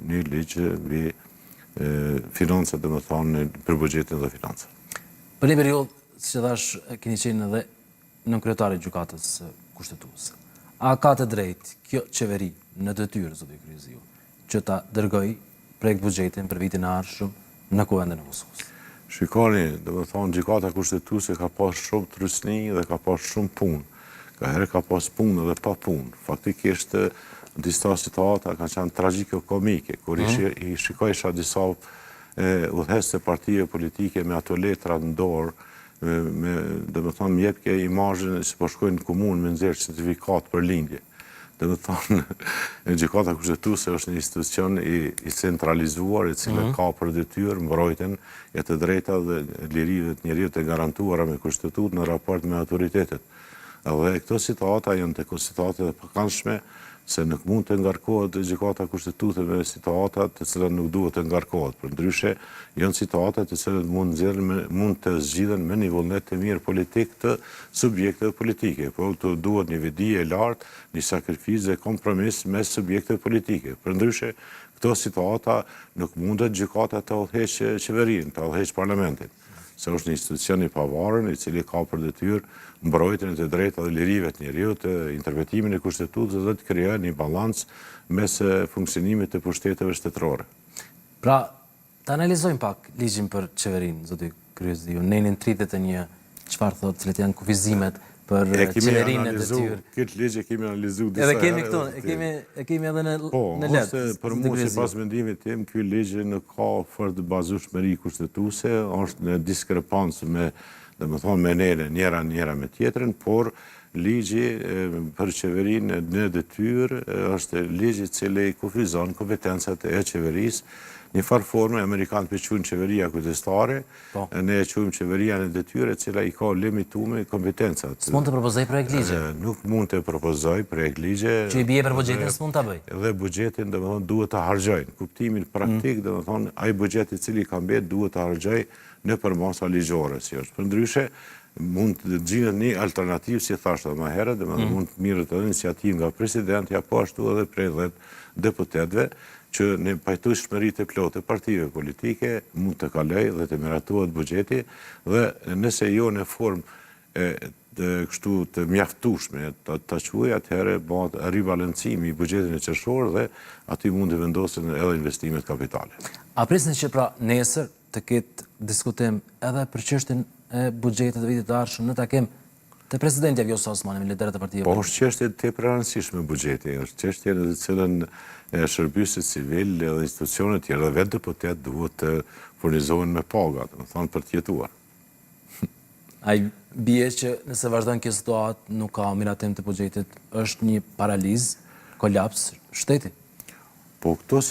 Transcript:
një ligj mbi financat, dhe më thonë, për bugjetin dhe financat. Për një periudhë, si që thash, keni qenë edhe nënkryetari i gjykatës kushtetuese. A ka të drejtë kjo qeveri në detyrë, zoti Kryziu, që ta dërgoj projekt bugjetin për vitin e ardhshëm në Kuvendin e Kosovës? Shikoni, dhe më thonë, gjykata kushtetuese ka pas shumë trysni dhe ka pas shumë punë. Ka herë ka pas punë dhe pa punë. Faktikisht, disa situata kanë qenë tragjiko-komike, kur i shikojsha disa udhëheqëse partive politike me ato letra në dorë, dhe më thonë, më jep ke imazhin se po shkojnë në komunë me nxjerr certifikat për lindje. Dhe më thonë, gjykata kushtetuese është një institucion i centralizuar, i cili ka për detyrë mbrojtjen e të drejta dhe lirive të njerëzit të garantuara me kushtetutë në raport me autoritetet. Dhe këto situata janë të situata të pakëndshme, se nuk mund të ngarkohet gjykata kushtetuese me situata të cilat nuk duhet të ngarkohet. Përndryshe, janë situata të cilat mund të zgjidhen me një vullnet të mirë politik të subjekteve politike, por të duhet një vedi e lartë, një sakrificë dhe kompromis mes subjekteve politike. Përndryshe, këto situata nuk mundet gjykata të udhëheqë qeverinë, të udhëheqë parlamentin, se është një institucion i pavarur, i cili ka për detyrë mbrojtjen e të drejta dhe lirive të njerëzit, interpretimin e kushtetutës dhe të krijojë një balans mes funksionimit të pushteteve shtetërore. Pra, të analizojmë pak ligjin për qeverinë, zoti Kryziu, nenin 31, çfarë thotë, cilat janë kufizimet për qeverinë e detyrë. Këtë ligj e kemi analizuar disa herë. Edhe kemi këtu, e kemi edhe në let. Për mua, sipas mendimit tim, ky ligj nuk ka fort bazueshmëri kushtetuese, është në diskrepancë me, domethënë, me njëra me tjetrën, por ligji për qeverinë në detyrë është ligj i cili kufizon kompetencat e qeverisë. Një farë forme, Amerikanët për quajnë qeveria kujdestare, ne e quajmë qeveria në detyrë, e cila i ka limitume kompetencat. S'mund të propozoj projekt ligje? Nuk mund të propozoj projekt ligje. Që i bie për bugjetin s'mund të bëj? Dhe bugjetin, domethënë, duhet të harxojnë. Kuptimin praktik, domethënë, ai bugjet i cili ka mbet duhet të harxojë nëpër masa ligjore, si është. Përndryshe, mund të gjendet një alternativë, si thashë më herët, domethënë mund të mirët edhe iniciativë nga presidenti apo ashtu edhe prej 10 deputetëve, që në pajtueshmëritë e plotë të partive politike mund të kaloj dhe të miratohet buxheti, dhe nëse jo në formë kështu të mjaftueshme ta quaj, atëherë bëhet ribalancimi i buxhetit në qershor dhe aty mund të vendosen edhe investimet kapitale. A prisni që pra nesër të ketë diskutim edhe për çështjen e buxhetit të vitit të ardhshëm në takim të presidenti Vjosa Osmani me liderët e partive politike? Po, është çështje tepër e rëndësishme buxheti, është çështje në të cilën shërbyesi civil dhe institucionet tjera dhe vetë deputet duhet të furnizohen me paga, domethënë për të jetuar. Ai bie që nëse vazhdon kjo situatë, nuk ka miratim të buxhetit, është një paralizë, kolaps shteti. Po këto